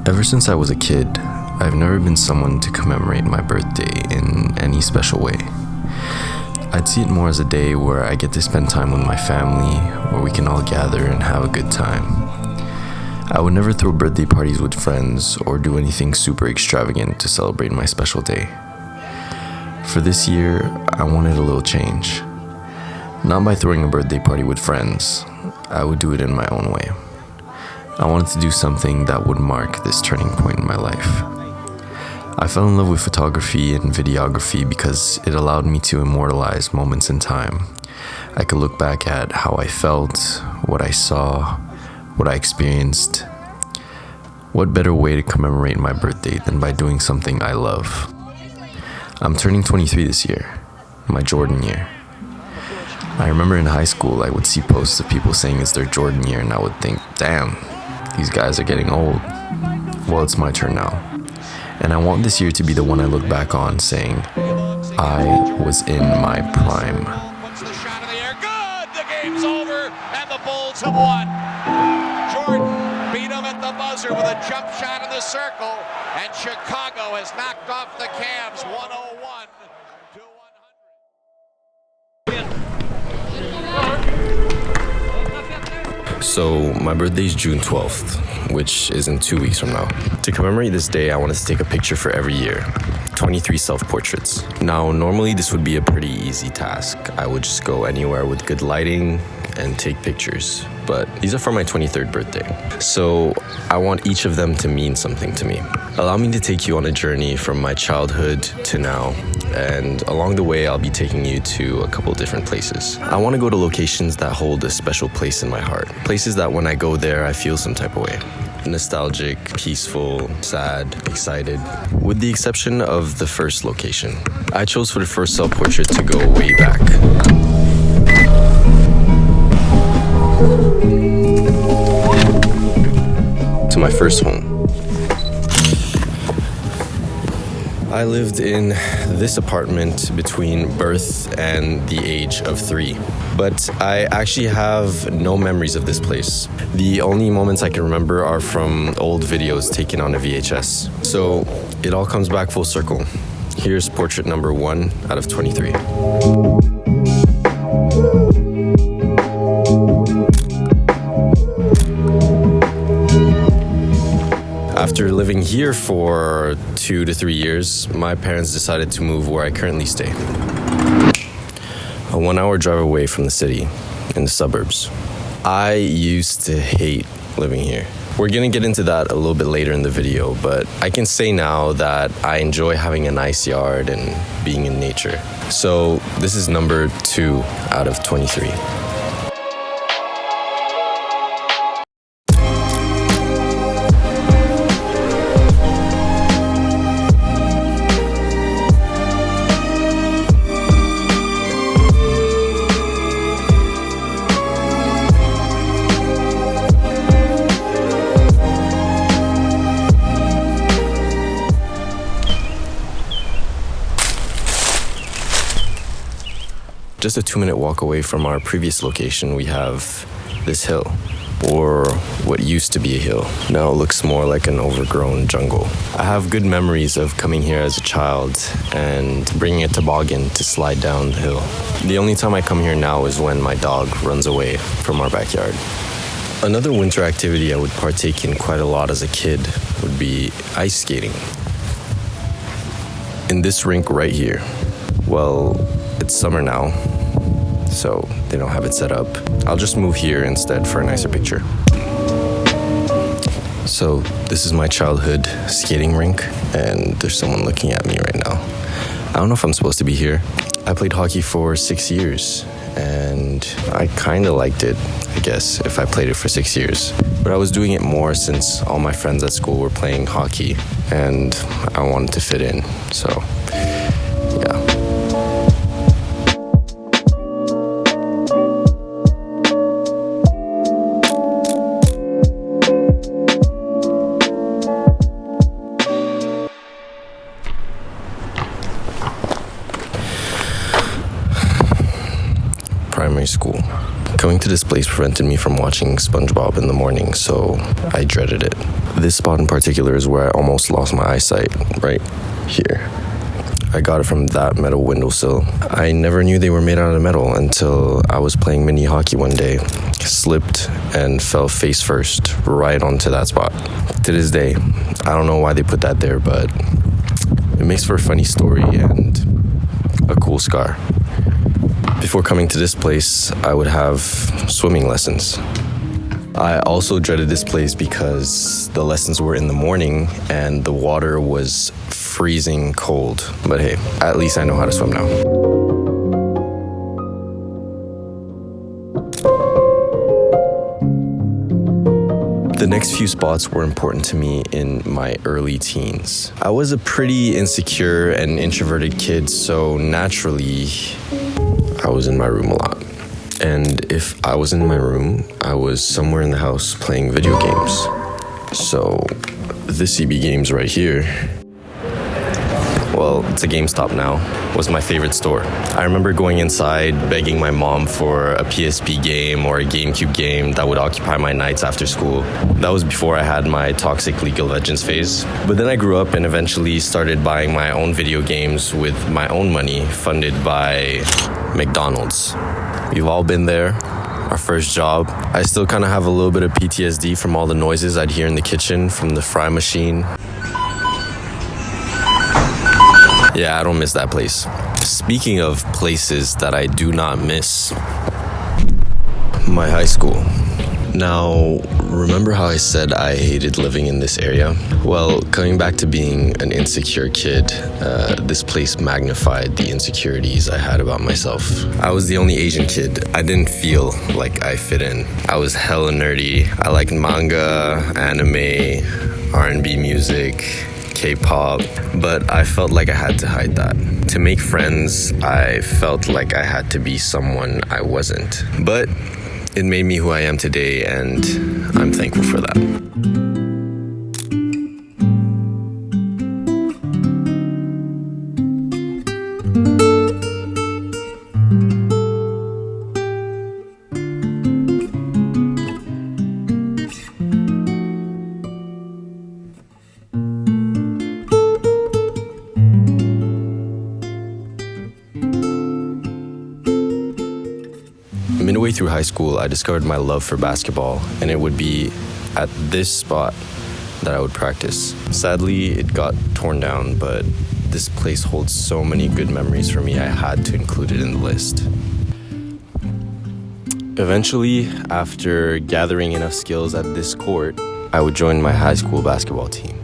Ever since I was a kid, I've never been someone to commemorate my birthday in any special way. I'd see it more as a day where I get to spend time with my family, where we can all gather and have a good time. I would never throw birthday parties with friends or do anything super extravagant to celebrate my special day. For this year, I wanted a little change. Not by throwing a birthday party with friends, I would do it in my own way. I wanted to do something that would mark this turning point in my life. I fell in love with photography and videography because it allowed me to immortalize moments in time. I could look back at how I felt, what I saw, what I experienced. What better way to commemorate my birthday than by doing something I love? I'm turning 23 this year, my Jordan year. I remember in high school I would see posts of people saying it's their Jordan year and I would think, damn, these guys are getting old. Well, it's my turn now. And I want this year to be the one I look back on saying, I was in my prime. Puts the shot in the air. Good! The game's over and the Bulls have won. Jordan beat him at the buzzer with a jump shot in the circle. And Chicago has knocked off the Cavs 101 to 100. So my birthday is June 12th, which is in 2 weeks from now. To commemorate this day, I wanted to take a picture for every year, 23 self-portraits. Now, normally this would be a pretty easy task. I would just go anywhere with good lighting and take pictures. But these are for my 23rd birthday. So I want each of them to mean something to me. Allow me to take you on a journey from my childhood to now. And along the way, I'll be taking you to a couple different places. I want to go to locations that hold a special place in my heart. Places that when I go there, I feel some type of way. Nostalgic, peaceful, sad, excited. With the exception of the first location. I chose for the first self-portrait to go way back. To my first home. I lived in this apartment between birth and the age of 3. But I actually have no memories of this place. The only moments I can remember are from old videos taken on a VHS. So it all comes back full circle. Here's portrait number 1 out of 23. After living here for 2 to 3 years, my parents decided to move where I currently stay. A 1-hour drive away from the city, in the suburbs. I used to hate living here. We're gonna get into that a little bit later in the video, but I can say now that I enjoy having a nice yard and being in nature. So this is number 2 out of 23. Just a 2-minute walk away from our previous location, we have this hill, or what used to be a hill. Now it looks more like an overgrown jungle. I have good memories of coming here as a child and bringing a toboggan to slide down the hill. The only time I come here now is when my dog runs away from our backyard. Another winter activity I would partake in quite a lot as a kid would be ice skating. In this rink right here, well, it's summer now, so they don't have it set up. I'll just move here instead for a nicer picture. So this is my childhood skating rink, and there's someone looking at me right now. I don't know if I'm supposed to be here. I played hockey for 6 years, and I kind of liked it, I guess, if I played it for 6 years. But I was doing it more since all my friends at school were playing hockey, and I wanted to fit in, so yeah. Primary school. Coming to this place prevented me from watching SpongeBob in the morning, so I dreaded it. This spot in particular is where I almost lost my eyesight, right here. I got it from that metal windowsill. I never knew they were made out of metal until I was playing mini hockey one day, slipped and fell face first right onto that spot. To this day, I don't know why they put that there, but it makes for a funny story and a cool scar. Before coming to this place, I would have swimming lessons. I also dreaded this place because the lessons were in the morning and the water was freezing cold. But hey, at least I know how to swim now. The next few spots were important to me in my early teens. I was a pretty insecure and introverted kid, so naturally, I was in my room a lot. And if I was in my room, I was somewhere in the house playing video games. So this CB Games right here, well, it's a GameStop now, was my favorite store. I remember going inside, begging my mom for a PSP game or a GameCube game that would occupy my nights after school. That was before I had my toxic League of Legends phase. But then I grew up and eventually started buying my own video games with my own money, funded by McDonald's. We've all been there. Our first job. I still kind of have a little bit of PTSD from all the noises I'd hear in the kitchen from the fry machine. Yeah, I don't miss that place. Speaking of places that I do not miss, my high school. Now, remember how I said I hated living in this area? Well, coming back to being an insecure kid, this place magnified the insecurities I had about myself. I was the only Asian kid. I didn't feel like I fit in. I was hella nerdy. I liked manga, anime, R&B music, K-pop, but I felt like I had to hide that. To make friends, I felt like I had to be someone I wasn't. But it made me who I am today, and I'm thankful for that. Midway through high school, I discovered my love for basketball, and it would be at this spot that I would practice. Sadly, it got torn down, but this place holds so many good memories for me, I had to include it in the list. Eventually, after gathering enough skills at this court, I would join my high school basketball team.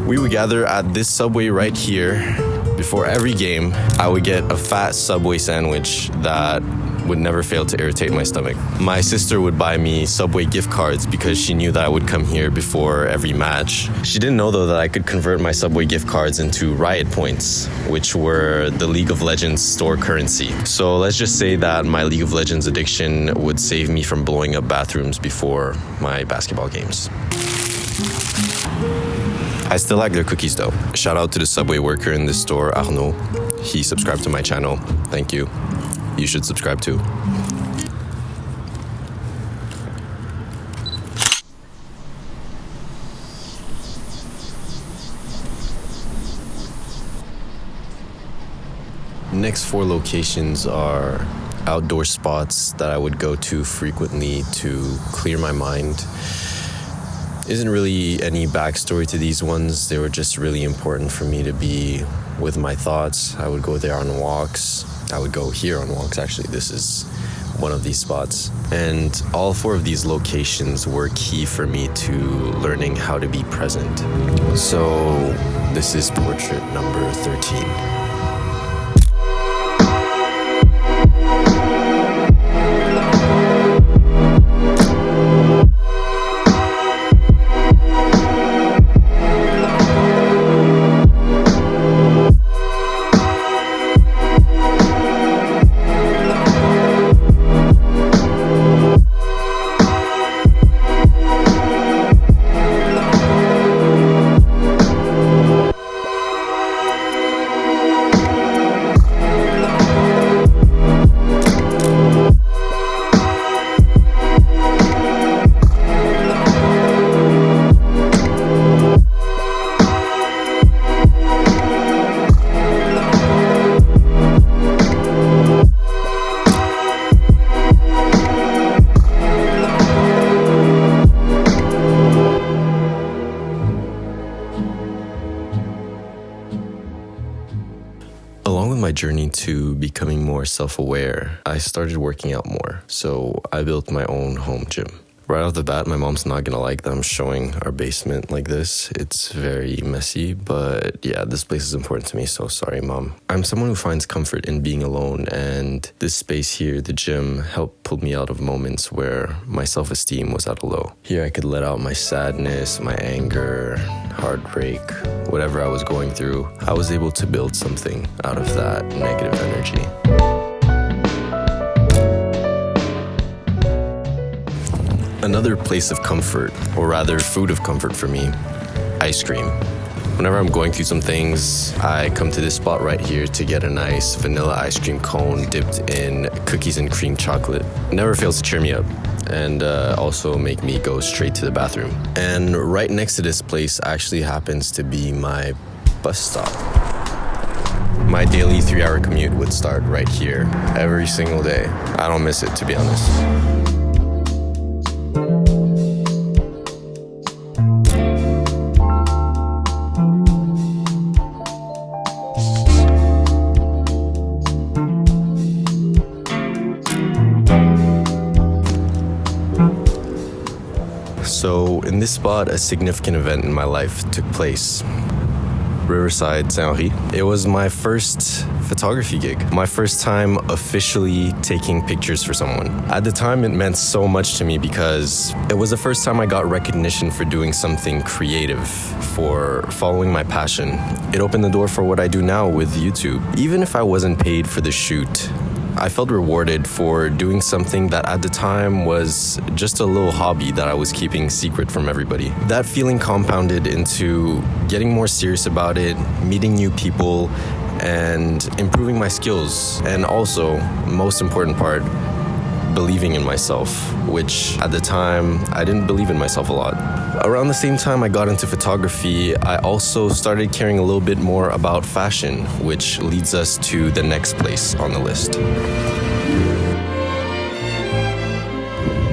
We would gather at this Subway right here. Before every game, I would get a fat Subway sandwich that would never fail to irritate my stomach. My sister would buy me Subway gift cards because she knew that I would come here before every match. She didn't know though that I could convert my Subway gift cards into riot points, which were the League of Legends store currency. So let's just say that my League of Legends addiction would save me from blowing up bathrooms before my basketball games. I still like their cookies though. Shout out to the Subway worker in this store, Arnaud. He subscribed to my channel. Thank you. You should subscribe too. Next 4 locations are outdoor spots that I would go to frequently to clear my mind. Isn't really any backstory to these ones. They were just really important for me to be with my thoughts. I would go there on walks. I would go here on walks, actually. This is one of these spots. And all 4 of these locations were key for me to learning how to be present. So this is portrait number 13. Along with my journey to becoming more self-aware, I started working out more. So I built my own home gym. Right off the bat, my mom's not gonna like that I'm showing our basement like this. It's very messy, but yeah, this place is important to me, so sorry, Mom. I'm someone who finds comfort in being alone, and this space here, the gym, helped pull me out of moments where my self-esteem was at a low. Here I could let out my sadness, my anger, heartbreak, whatever I was going through. I was able to build something out of that negative energy. Another place of comfort, or rather food of comfort for me, ice cream. Whenever I'm going through some things, I come to this spot right here to get a nice vanilla ice cream cone dipped in cookies and cream chocolate. It never fails to cheer me up and also make me go straight to the bathroom. And right next to this place actually happens to be my bus stop. My daily 3-hour commute would start right here every single day. I don't miss it, to be honest. So in this spot, a significant event in my life took place. Riverside, Saint-Henri. It was my first photography gig, my first time officially taking pictures for someone. At the time, it meant so much to me because it was the first time I got recognition for doing something creative, for following my passion. It opened the door for what I do now with YouTube. Even if I wasn't paid for the shoot, I felt rewarded for doing something that at the time was just a little hobby that I was keeping secret from everybody. That feeling compounded into getting more serious about it, meeting new people, and improving my skills. And also, most important part, believing in myself, which at the time, I didn't believe in myself a lot. Around the same time I got into photography, I also started caring a little bit more about fashion, which leads us to the next place on the list.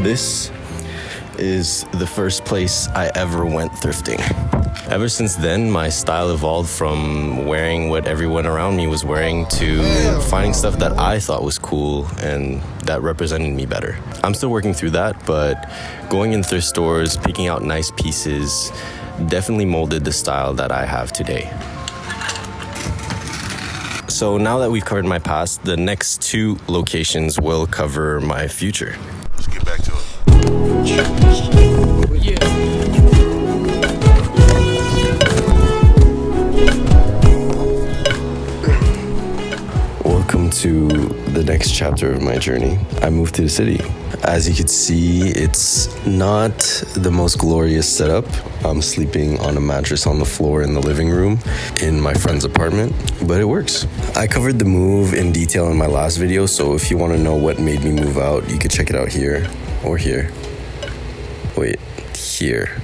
This is the first place I ever went thrifting. Ever since then, my style evolved from wearing what everyone around me was wearing to finding stuff that I thought was cool and that represented me better. I'm still working through that, but going in thrift stores, picking out nice pieces, definitely molded the style that I have today. So now that we've covered my past, the next 2 locations will cover my future. Let's get back to it. Welcome to the next chapter of my journey. I moved to the city. As you can see, it's not the most glorious setup. I'm sleeping on a mattress on the floor in the living room in my friend's apartment, but it works. I covered the move in detail in my last video, so if you want to know what made me move out, you could check it out here or here. Wait, here,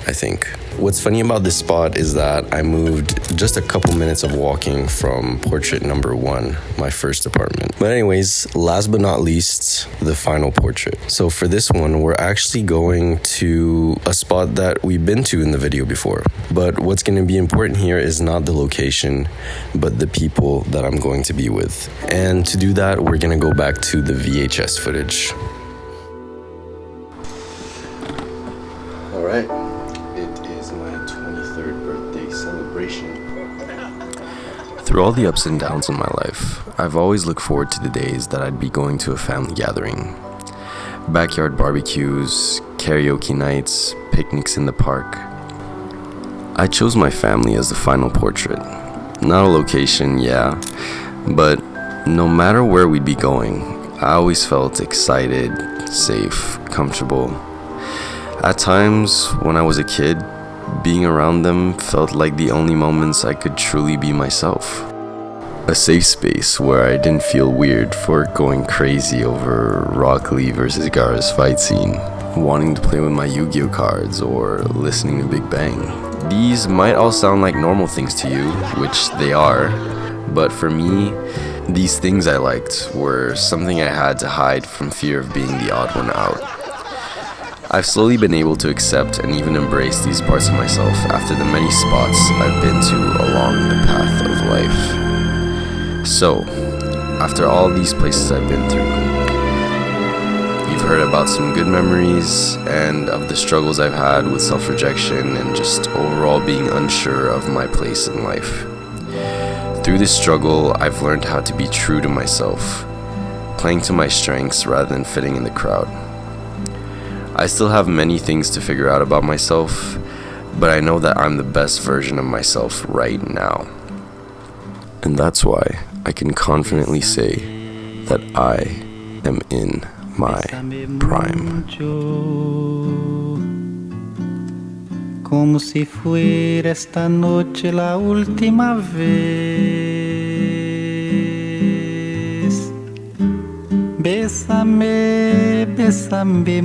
I think. What's funny about this spot is that I moved just a couple minutes of walking from portrait number 1, my first apartment. But anyways, last but not least, the final portrait. So for this one, we're actually going to a spot that we've been to in the video before. But what's going to be important here is not the location, but the people that I'm going to be with. And to do that, we're going to go back to the VHS footage. All right. It is my 23rd birthday celebration. Through all the ups and downs in my life, I've always looked forward to the days that I'd be going to a family gathering. Backyard barbecues, karaoke nights, picnics in the park. I chose my family as the final portrait. Not a location, yeah, but no matter where we'd be going, I always felt excited, safe, comfortable. At times, when I was a kid, being around them felt like the only moments I could truly be myself. A safe space where I didn't feel weird for going crazy over Rock Lee versus Gaara's fight scene, wanting to play with my Yu-Gi-Oh cards, or listening to Big Bang. These might all sound like normal things to you, which they are, but for me, these things I liked were something I had to hide from fear of being the odd one out. I've slowly been able to accept and even embrace these parts of myself after the many spots I've been to along the path of life. So, after all these places I've been through, you've heard about some good memories and of the struggles I've had with self-rejection and just overall being unsure of my place in life. Through this struggle, I've learned how to be true to myself, playing to my strengths rather than fitting in the crowd. I still have many things to figure out about myself, but I know that I'm the best version of myself right now. And that's why I can confidently say that I am in my prime. Como si fuera esta noche la última vez. Bésame, bésame.